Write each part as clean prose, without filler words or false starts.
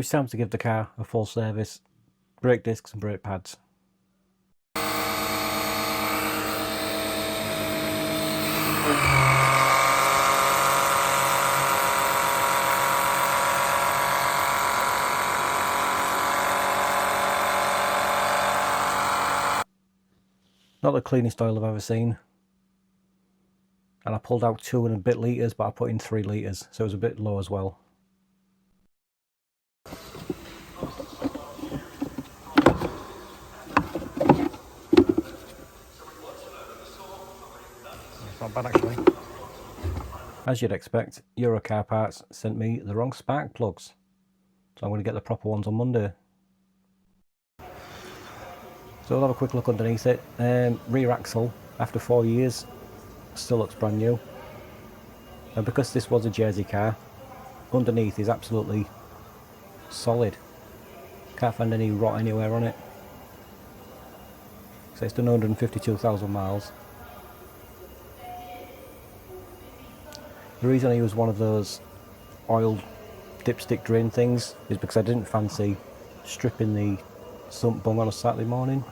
was time to give the car a full service, brake discs and brake pads. Not the cleanest oil I've ever seen. And I pulled out 2 and a bit litres, but I put in 3 litres, so it was a bit low as well. It's not bad actually. As you'd expect, Eurocar Parts sent me the wrong spark plugs, so I'm going to get the proper ones on Monday. So we'll have a quick look underneath it. Rear axle, after 4 years, still looks brand new. And because this was a Jersey car, underneath is absolutely solid. Can't find any rot anywhere on it. So it's done 152,000 miles. The reason I used one of those oil dipstick drain things is because I didn't fancy stripping the sump bung on a Saturday morning.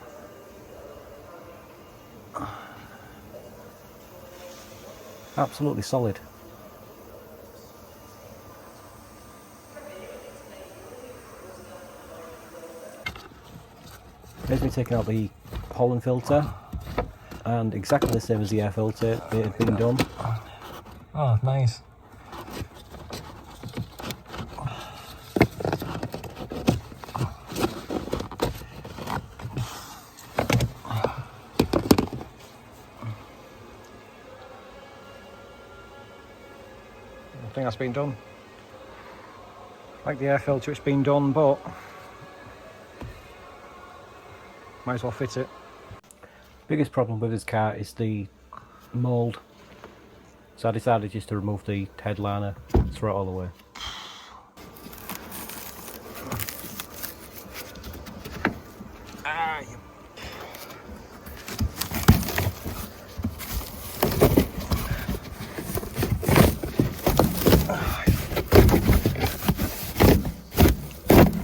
Absolutely solid. Here's me taking out the pollen filter, and exactly the same as the air filter, it had been done. Oh, nice. I think that's been done. Like the air filter, it's been done, but might as well fit it. Biggest problem with this car is the mould, so I decided just to remove the headliner, throw it all away.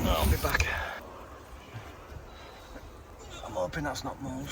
I'll be back. I'm hoping that's not mould.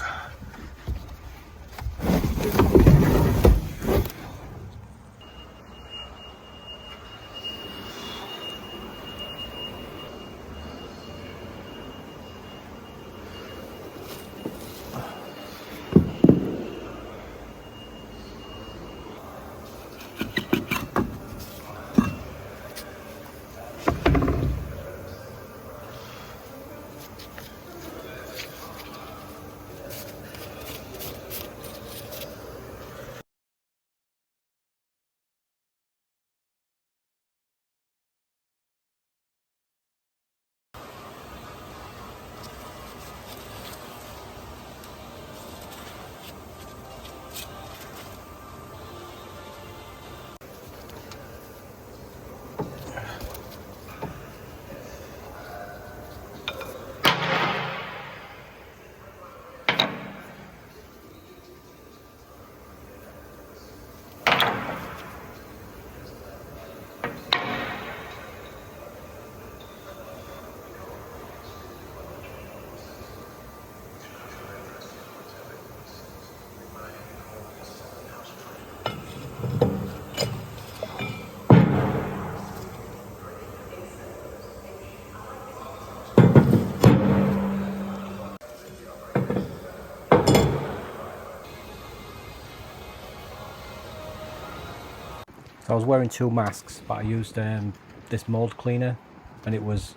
So I was wearing 2 masks, but I used this mold cleaner and it was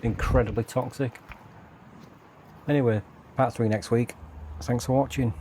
incredibly toxic. Anyway, part 3 next week. Thanks for watching.